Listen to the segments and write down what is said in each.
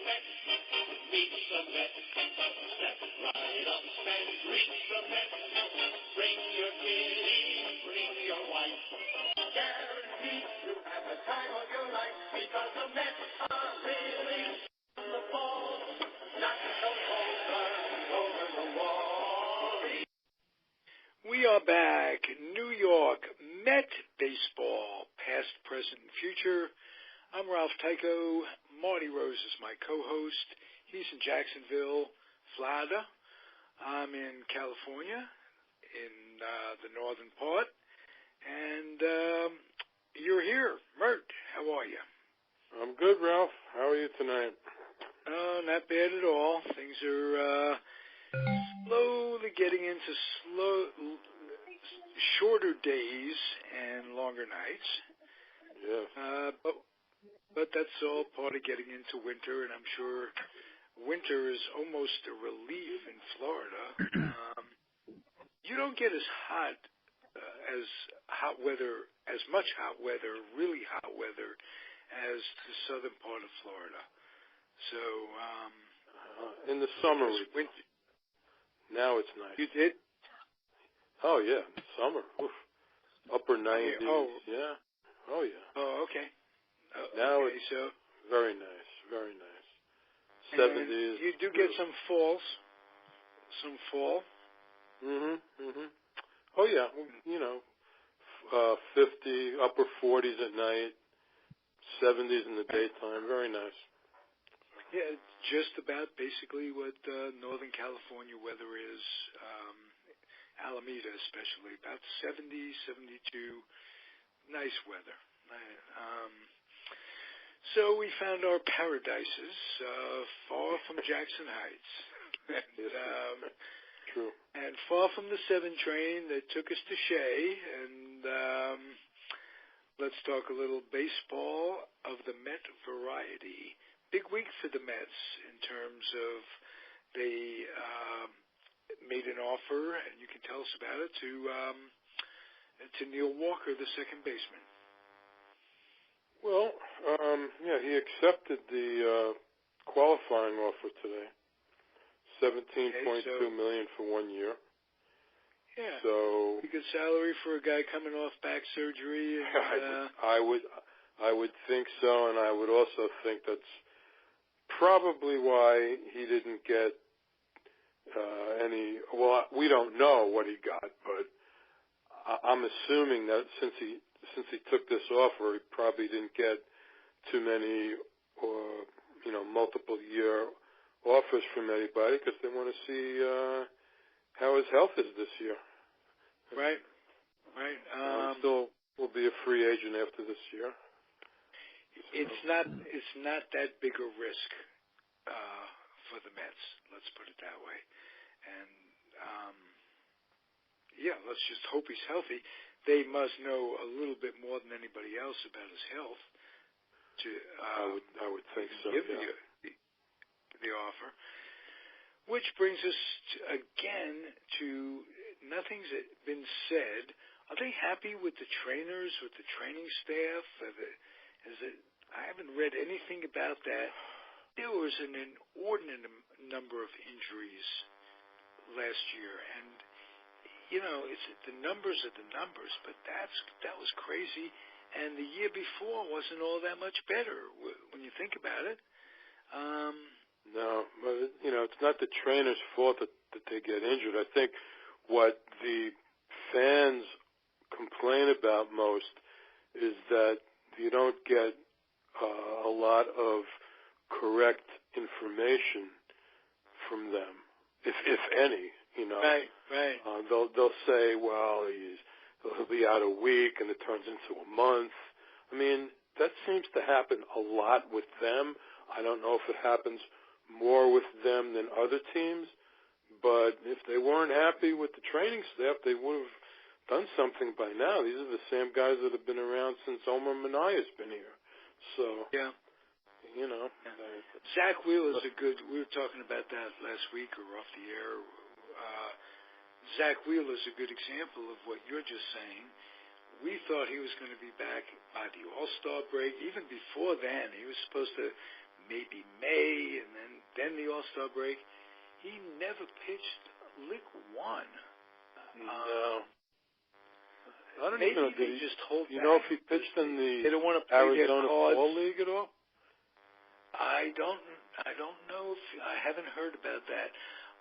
Meet the Mets. Step right up and greet the Mets. Bring your kitty, bring your wife. Guaranteed to have the time of your life because the Mets are really the ball. Not some home runs over the wall. We are back. New York Met baseball, past, present, and future. I'm Ralph Tyko. Marty Rose is my co-host. He's in Jacksonville, Florida. I'm in California, in the northern part. And you're here. Mert, how are you? I'm good, Ralph. How are you tonight? Not bad at all. Things are slowly getting into shorter days and longer nights. Yes. But that's all part of getting into winter, and I'm sure winter is almost a relief in Florida. You don't get as much hot weather, really hot weather, as the southern part of Florida. So in the summer, winter. Now it's nice. You did? Oh yeah, summer. Oof. Upper 90s. Yeah. Oh yeah. Oh, okay. Now okay, it's so very nice, very nice. 70s. You do get some fall. Oh yeah, 50, upper 40s at night, 70s in the daytime. Very nice. Yeah, it's just about basically what Northern California weather is. Alameda especially, about 70, 72. Nice weather. So we found our paradises far from Jackson Heights. True. And far from the 7 train that took us to Shea. And let's talk a little baseball of the Met variety. Big week for the Mets in terms of they made an offer, and you can tell us about it, to Neil Walker, the second baseman. Well, he accepted the qualifying offer today, $17.2 million for 1 year. Yeah. So pretty good salary for a guy coming off back surgery. And, I would think so, and I would also think that's probably why he didn't get any. Well, we don't know what he got, but I'm assuming that since he took this offer, he probably didn't get too many, multiple year offers from anybody because they want to see how his health is this year. Right. Still will be a free agent after this year. It's not that big a risk for the Mets. Let's put it that way. And let's just hope he's healthy. They must know a little bit more than anybody else about his health. I would think so. Give the offer, which brings us to nothing's been said. Are they happy with the trainers, with the training staff? I haven't read anything about that. There was an inordinate number of injuries last year, and the numbers are the numbers, but that was crazy. And the year before wasn't all that much better when you think about it. No, but it's not the trainer's fault that they get injured. I think what the fans complain about most is that you don't get a lot of correct information from them, if any. Right. They'll say, well, he'll be out a week, and it turns into a month. I mean, that seems to happen a lot with them. I don't know if it happens more with them than other teams, but if they weren't happy with the training staff, they would have done something by now. These are the same guys that have been around since Omar Manaya's been here. So, Zach Wheeler's we were talking about that last week or off the air. Zach Wheeler's a good example of what you're just saying. We thought he was going to be back by the All-Star break. Even before then, he was supposed to maybe May, and then the All-Star break. He never pitched lick one. No. I don't maybe even know. They just hold you back. know if he pitched in They the don't want to play Arizona their cards. Fall League at all? I don't know if I haven't heard about that.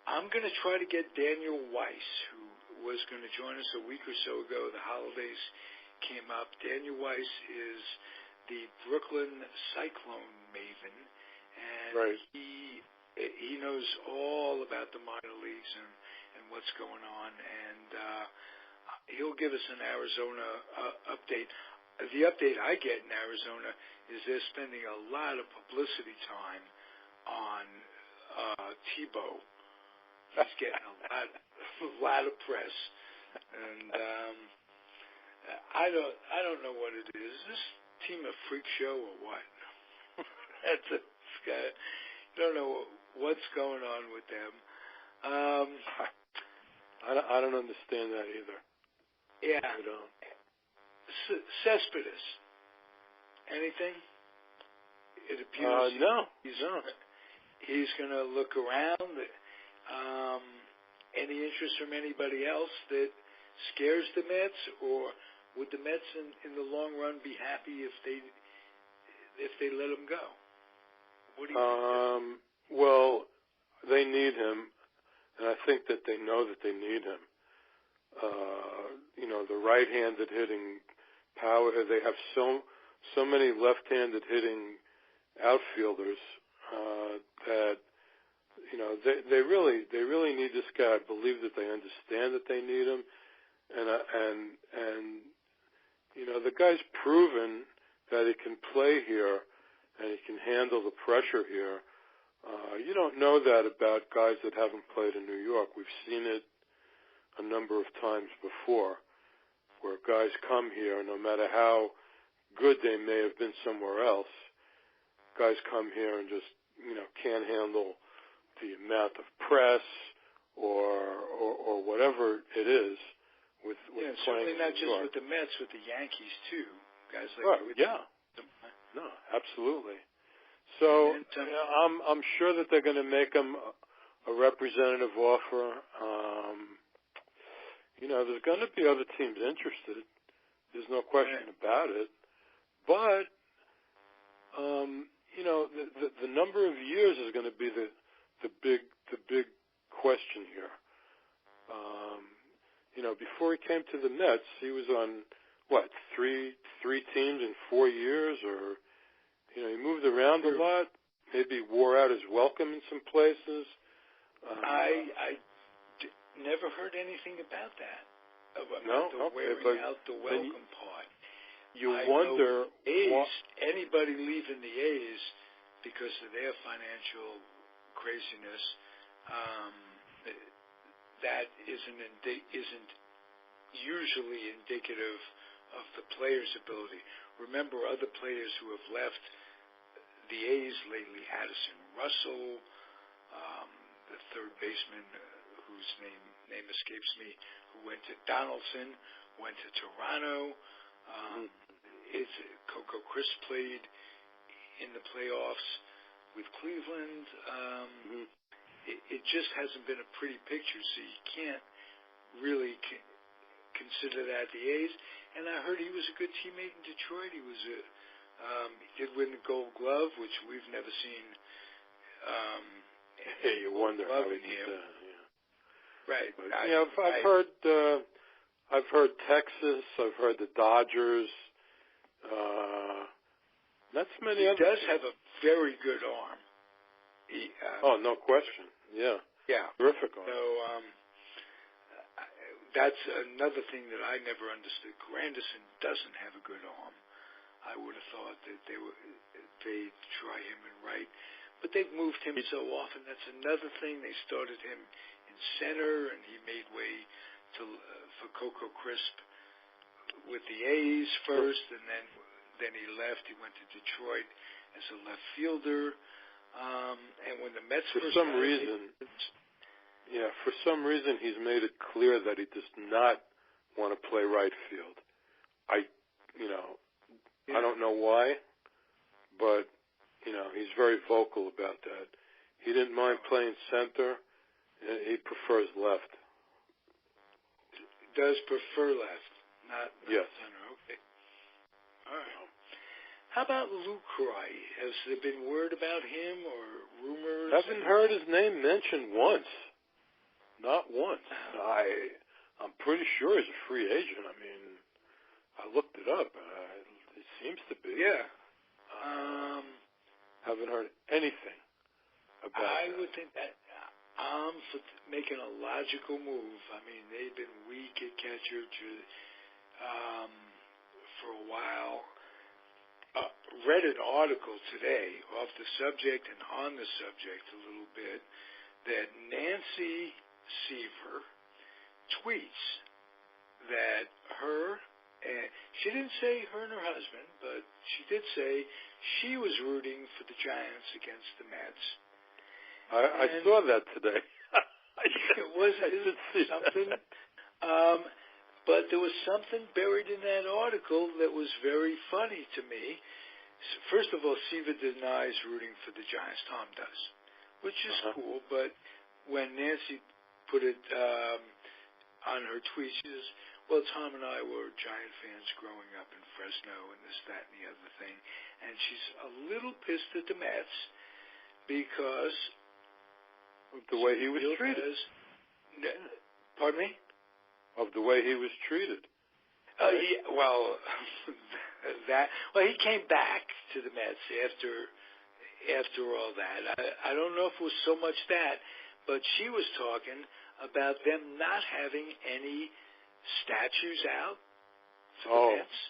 I'm going to try to get Daniel Weiss, who was going to join us a week or so ago. The holidays came up. Daniel Weiss is the Brooklyn Cyclone maven, and Right. he knows all about the minor leagues and what's going on, and he'll give us an Arizona update. The update I get in Arizona is they're spending a lot of publicity time on Tebow. He's getting a lot of press, and I don't know what it is. Is this team a freak show or what? I don't know what's going on with them. I don't understand that either. Yeah. I don't. Cespedes. Anything? It appears no. He's going to look around. Any interest from anybody else that scares the Mets, or would the Mets in the long run be happy if they let him go? What do you think? Well, they need him, and I think that they know that they need him. The right-handed hitting power. They have so many left-handed hitting outfielders that they really need this guy. I believe that they understand that they need him, and the guy's proven that he can play here and he can handle the pressure here. You don't know that about guys that haven't played in New York. We've seen it a number of times before, where guys come here, no matter how good they may have been somewhere else, guys come here and just can't handle the amount of press or whatever it is with certainly playing not in New just York. with the Mets, with the Yankees too. Guys like No, absolutely. So I'm sure that they're going to make him a representative offer. There's going to be other teams interested. There's no question about it. But the number of years is going to be the big question here. Before he came to the Mets, he was on three teams in 4 years, or he moved around a lot. Maybe wore out his welcome in some places. I never heard anything about that. Wearing out the welcome part. I wonder anybody leaving the A's because of their financial craziness. That isn't usually indicative of the player's ability. Remember other players who have left the A's lately: Addison Russell, the third baseman whose name escapes me, who went to Donaldson, went to Toronto. It's Coco Crisp played in the playoffs with Cleveland. It just hasn't been a pretty picture, so you can't really consider that the A's. And I heard he was a good teammate in Detroit. He did win the Gold Glove, which we've never seen. You wonder how he did that. Yeah. Right. But, I've heard Texas. I've heard the Dodgers. Not so many others. He does have a very good arm. No question. Yeah. Terrific arm. So that's another thing that I never understood. Granderson doesn't have a good arm. I would have thought that they'd try him in right, but they've moved him so often. That's another thing. They started him in center, and he made way for Coco Crisp with the A's first, and then he left. He went to Detroit as a left fielder. And when the Mets for some reason, he's made it clear that he does not want to play right field. I don't know why, but he's very vocal about that. He didn't mind playing center. He prefers left. Does prefer left, not yes. center. Okay. All right. How about Lucroy? Has there been word about him or rumors? Haven't heard his name mentioned once. Not once. I'm pretty sure he's a free agent. I mean, I looked it up. It seems to be. Yeah. Haven't heard anything about I that. would think that for making a logical move. I mean, they've been weak at catcher for a while. Read an article today off the subject and on the subject a little bit that Nancy Seaver tweets that she didn't say her and her husband, but she did say she was rooting for the Giants against the Mets. I saw that today. Was it something? But there was something buried in that article that was very funny to me. First of all, Seaver denies rooting for the Giants. Tom does, which is cool. But when Nancy put it on her tweet, she says, well, Tom and I were Giant fans growing up in Fresno and this, that, and the other thing. And she's a little pissed at the Mets because of the way he was treated. Pardon me? Of the way he was treated. Right? Yeah, well, he came back to the Mets after all that. I don't know if it was so much that, but she was talking about them not having any statues out for the Mets.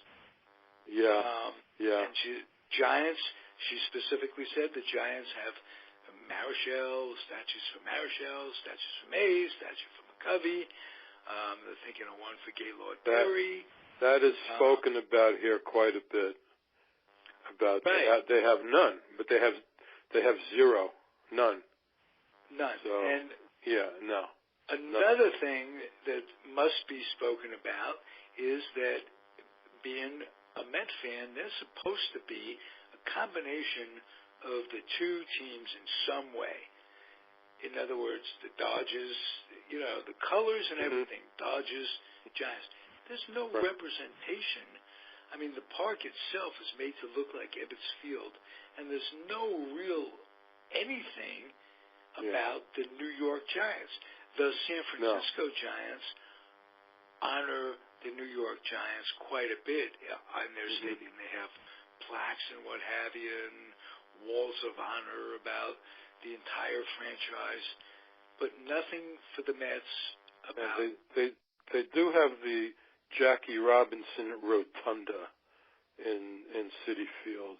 Yeah. And Giants, she specifically said the Giants have Marichal, statues for Marichal, statues for Mays, statue for McCovey. They're thinking of one for Gaylord Perry. That is spoken about here quite a bit. About they have none, but they have zero, none. So, and no. Another thing that must be spoken about is that being a Met fan, they're supposed to be a combination of the two teams in some way. In other words, the Dodgers, the colors and everything, Dodgers, Giants. There's no representation. I mean, the park itself is made to look like Ebbets Field, and there's no real anything about the New York Giants. The San Francisco Giants honor the New York Giants quite a bit on their stadium. They have plaques and what have you, and walls of honor about the entire franchise, but nothing for the Mets about. They do have the Jackie Robinson Rotunda in Citi Field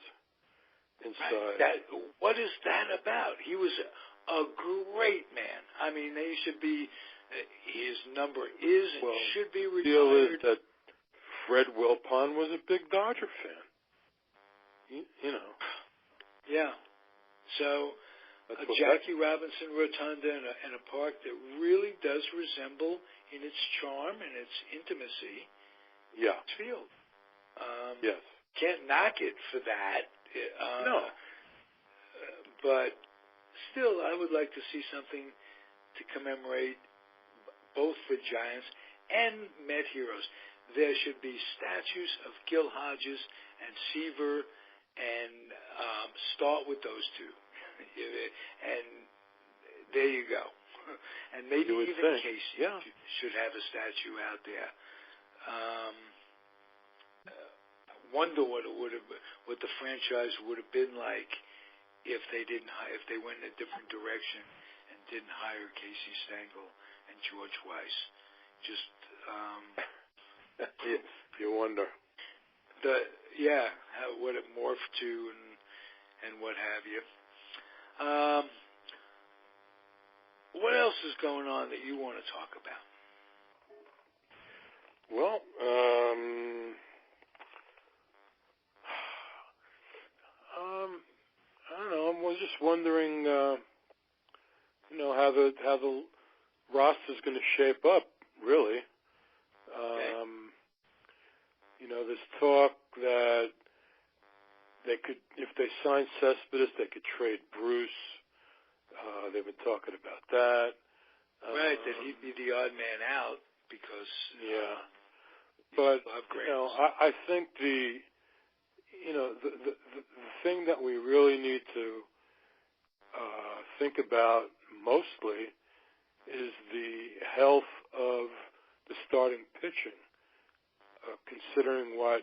inside. Right. What is that about? He was a great man. I mean, they should be. His number is and should be retired. The deal is that Fred Wilpon was a big Dodger fan. Yeah. So a Jackie Robinson Rotunda and a park that really does resemble in its charm and its intimacy. Field. Yes. Can't knock it for that. No. But still, I would like to see something to commemorate both the Giants and Met heroes. There should be statues of Gil Hodges and Seaver, and start with those two. And there you go. And maybe even Casey should have a statue out there. I wonder what the franchise would have been like if they went in a different direction and didn't hire Casey Stengel and George Weiss. Just you wonder. What it morphed to and what have you. What else is going on that you want to talk about? Well, I don't know. I was just wondering, how the roster's going to shape up. Really, there's talk that they could, if they sign Cespedes, they could trade Bruce. They've been talking about that. Right, that he'd be the odd man out because but I think the thing that we really need to think about mostly is the health of the starting pitching, considering what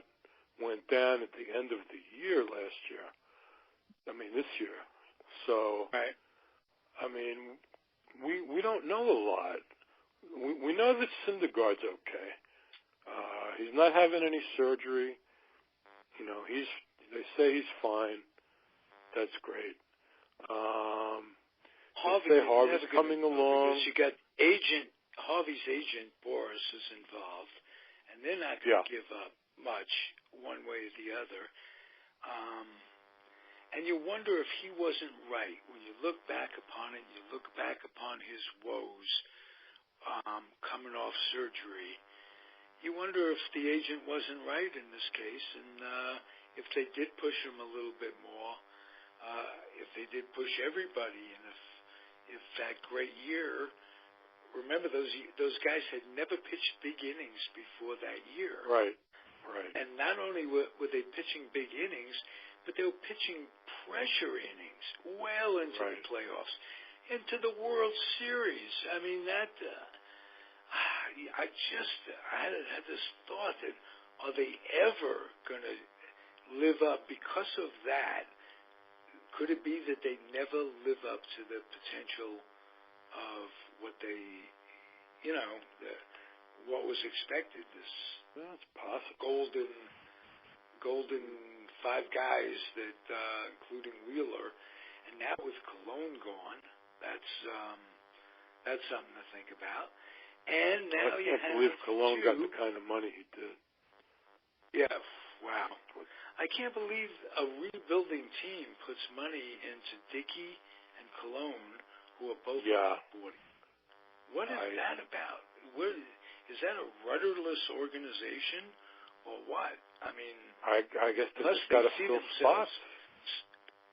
went down at the end of the year last year. I mean, this year. So, right. I mean, we don't know a lot. We know that Syndergaard's okay. He's not having any surgery. You know, they say he's fine. That's great. Harvey's coming along. Because you got Harvey's agent, Boris, is involved, and they're not going to give up much one way or the other. And you wonder if he wasn't right. When you look back upon it, you look back upon his woes coming off surgery, you wonder if the agent wasn't right in this case, and if they did push him a little bit more, if they did push everybody, and if that great year, remember those guys had never pitched big innings before that year. Right. And not only were they pitching big innings, but they were pitching pressure innings well into the playoffs, into the World Series. I mean, that I had this thought that, are they ever going to live up because of that? Could it be that they never live up to the potential of what they, what was expected? That's possible. Golden five guys that, including Wheeler, and now with Cologne gone, that's something to think about. And now I can't believe Cologne got the kind of money he did. Yeah, wow. I can't believe a rebuilding team puts money into Dickey and Cologne, who are both on board. What is that about? Is that a rudderless organization or what? I mean, I guess they just got to fill spots.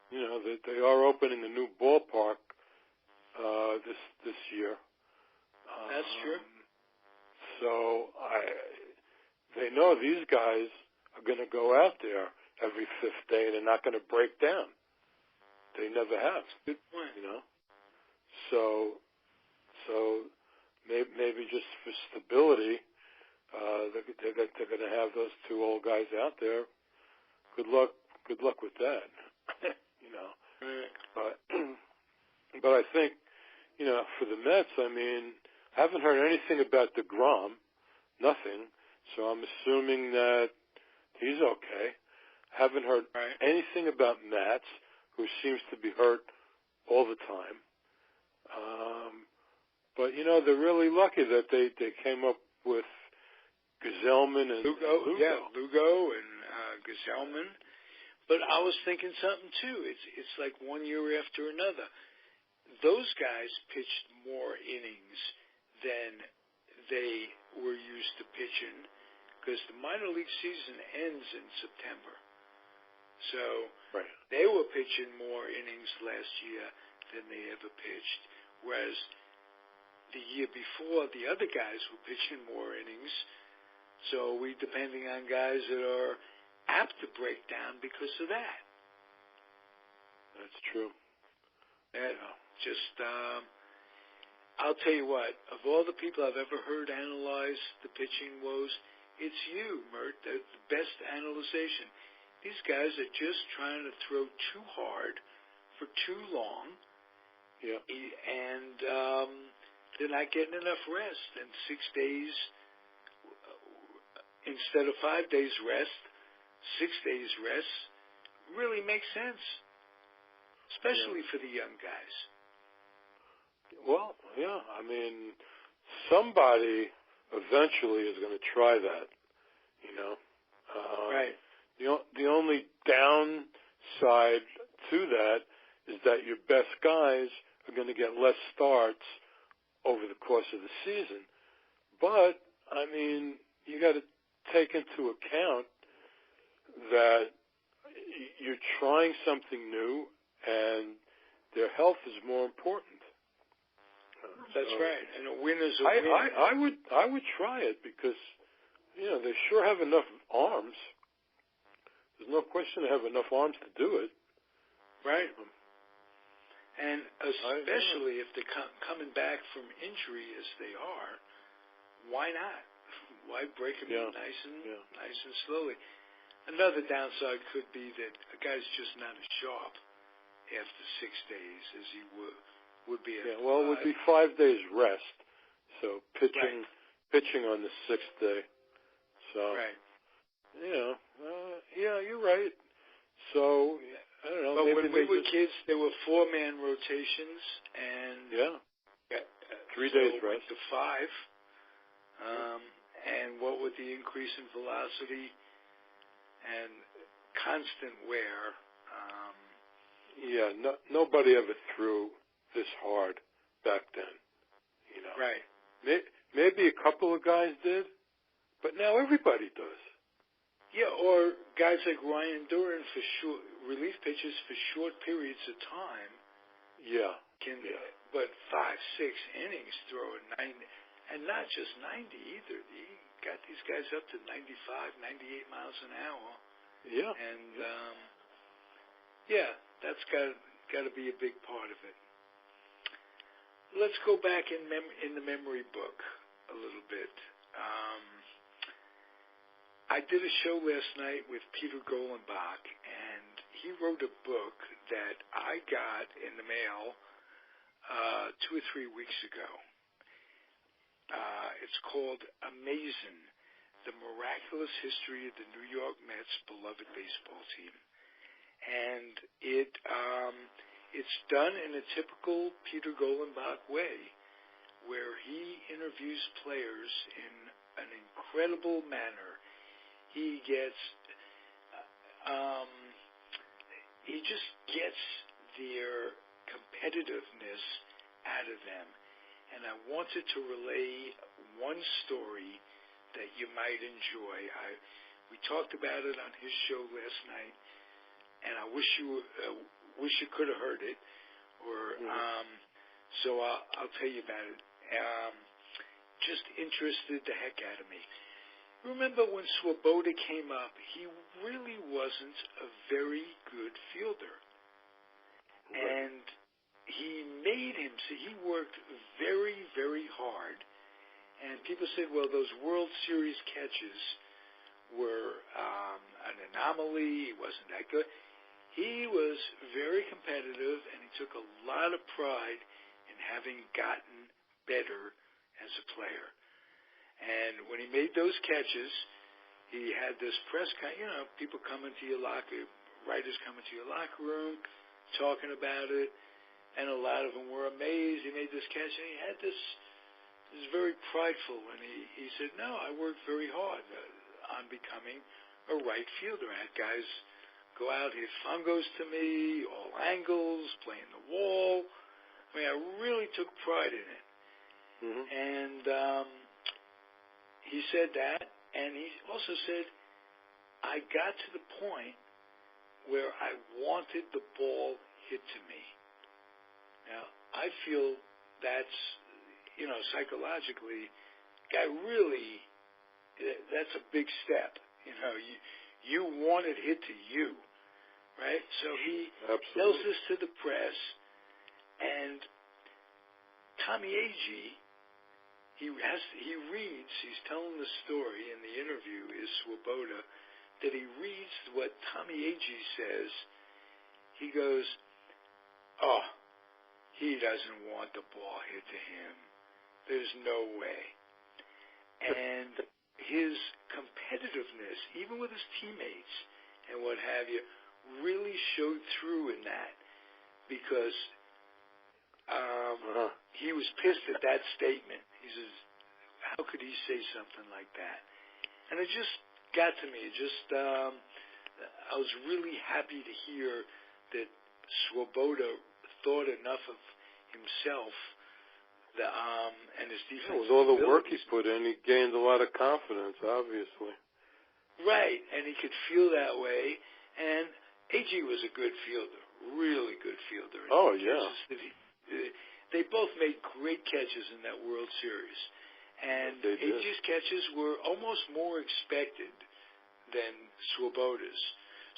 You know, they are opening a new ballpark this year. That's true. So they know these guys are going to go out there every fifth day and they're not going to break down. They never have. Good point. You know, so maybe just for stability, they're going to have those two old guys out there. Good luck with that. You know, but I think, for the Mets, I mean, I haven't heard anything about DeGrom, nothing. So I'm assuming that he's okay. Haven't heard anything about Matz, who seems to be hurt all the time. But they're really lucky that they came up with Gazelman and Lugo. Yeah, Lugo and Gazelman. But I was thinking something too. It's like one year after another. Those guys pitched more innings than they were used to pitching, because the minor league season ends in September. So they were pitching more innings last year than they ever pitched, whereas the year before, the other guys were pitching more innings. So we depending on guys that are apt to break down because of that. That's true. I'll tell you what, of all the people I've ever heard analyze the pitching woes, it's you, Mert, the best analyzation. These guys are just trying to throw too hard for too long. Yeah. And they're not getting enough rest. And 6 days, instead of 5 days rest, 6 days rest really makes sense, especially for the young guys. Well, yeah, I mean, somebody eventually is going to try that, Right. The only downside to that is that your best guys are going to get less starts over the course of the season. But, I mean, you got to take into account that, you're trying something new, and their health is more important. That's right. And a win is a win. I would try it because, they sure have enough arms. There's no question they have enough arms to do it. Right. And especially if they're coming back from injury as they are, why not? Why break them nice and slowly? Another downside could be that a guy's just not as sharp after 6 days as he would be after 5. Well, it would be 5 days rest. So pitching on the 6th day. So, right. You're right. So, I don't know. But when we were kids, there were 4-man rotations, and 3 days rest to 5. And what with the increase in velocity and constant wear. Nobody ever threw this hard back then. Right. Maybe a couple of guys did, but now everybody does. Yeah, or guys like Ryan Duran for short relief pitches for short periods of time. But 5-6 innings throw a 90, and not just 90 either. He got these guys up to 95, 98 miles an hour. Yeah. And that's got to be a big part of it. Let's go back in the memory book a little bit. I did a show last night with Peter Golenbach, and he wrote a book that I got in the mail 2 or 3 weeks ago. It's called Amazing, The Miraculous History of the New York Mets' Beloved Baseball Team. And it's done in a typical Peter Golenbach way, where he interviews players in an incredible manner. He just gets their competitiveness out of them. And I wanted to relay one story that you might enjoy. We talked about it on his show last night, and I wish you could have heard it. So I'll tell you about it. Just interested the heck out of me. Remember when Swoboda came up, he really wasn't a very good fielder. Right. And he made him, so he worked very, very hard. And people said, well, those World Series catches were an anomaly. He wasn't that good. He was very competitive, and he took a lot of pride in having gotten better as a player. And when he made those catches, he had this press people come into your locker, writers come into your locker room talking about it, and a lot of them were amazed. He made this catch, and he had this very prideful, and he said, no, I worked very hard on becoming a right fielder. I had guys go out, hit fungos to me, all angles, playing the wall. I mean, I really took pride in it. Mm-hmm. And he said that, and he also said, I got to the point where I wanted the ball hit to me. Now, I feel that's, psychologically, that's a big step. You want it hit to you, right? So he tells this to the press, and Tommy Agee, he's telling the story in the interview, is Swoboda, that he reads what Tommy Agee says. He goes, oh, he doesn't want the ball hit to him. There's no way. And his competitiveness, even with his teammates and what have you, really showed through in that, because he was pissed at that statement. He says, how could he say something like that? And it just got to me. I was really happy to hear that Swoboda thought enough of himself and his defense. With all the work he put in, he gained a lot of confidence, obviously. Right, and he could feel that way. And A.G. was a good fielder, really good fielder. Oh, yeah. They both made great catches in that World Series. And A.G.'s catches were almost more expected than Swoboda's.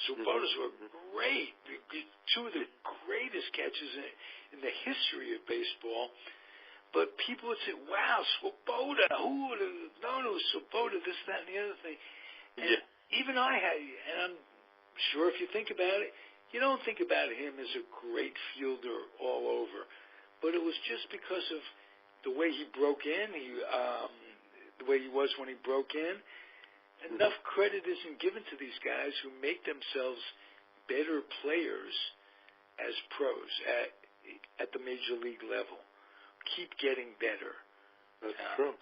Swoboda's were great, two of the greatest catches in the history of baseball. But people would say, wow, Swoboda, who would have known it was Swoboda, this, that, and the other thing. And even I had, and I'm sure if you think about it, you don't think about him as a great fielder all over. But it was just because of the way he broke in, the way he was when he broke in. Enough credit isn't given to these guys who make themselves better players as pros at the major league level. Keep getting better. That's true.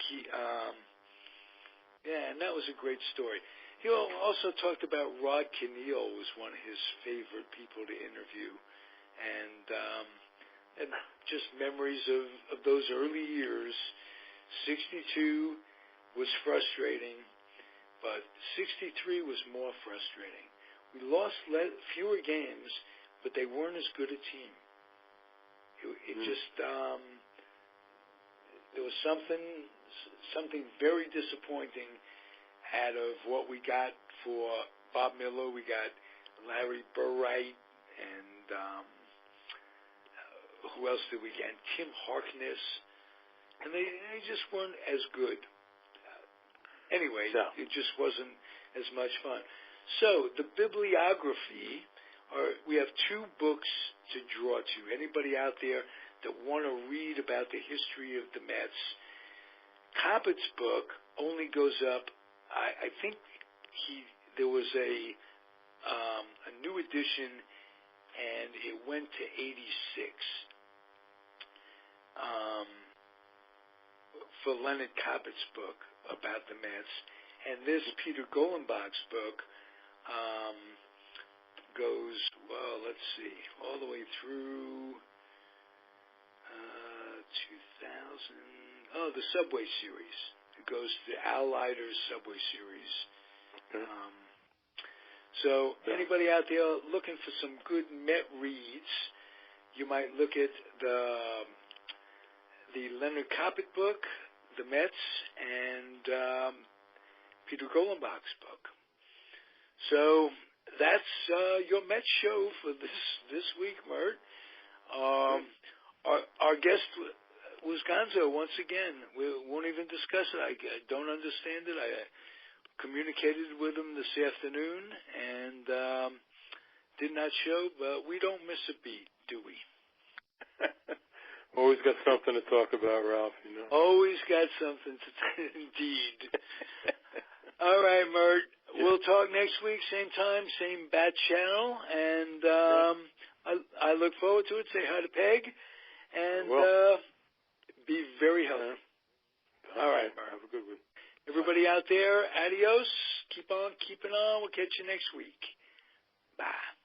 And that was a great story. He also talked about Rod Keneal was one of his favorite people to interview. And just memories of those early years. 62 was frustrating, but 63 was more frustrating. We lost fewer games, but they weren't as good a team. It just there was something very disappointing out of what we got for Bob Miller. We got Larry Burright, and who else did we get? Tim Harkness, and they just weren't as good. Anyway, it just wasn't as much fun. So the bibliography, we have two books to draw to. Anybody out there that want to read about the history of the Mets, Coppett's book only goes up, I think there was a new edition, and it went to 86 for Leonard Coppett's book about the Mets. And this Peter Golenbach's book goes, well, let's see, all the way through 2000. Oh, the Subway Series. It goes to Al Leiter's Subway Series. So anybody out there looking for some good Met reads, you might look at the Leonard Coppett book, the Mets, and Peter Golenbach's book. So that's your Mets show for this week, Mert. Our guest was Gonzo once again. We won't even discuss it. I don't understand it. I communicated with him this afternoon and did not show, but we don't miss a beat, do we? Always got something to talk about, Ralph, you know. Always got something to indeed. All right, Mert. Yeah. We'll talk next week, same time, same bat channel, and I look forward to it. Say hi to Peg, and be very healthy. All right, Mert. Have a good one. Everybody out there, adios. Keep on keeping on. We'll catch you next week. Bye.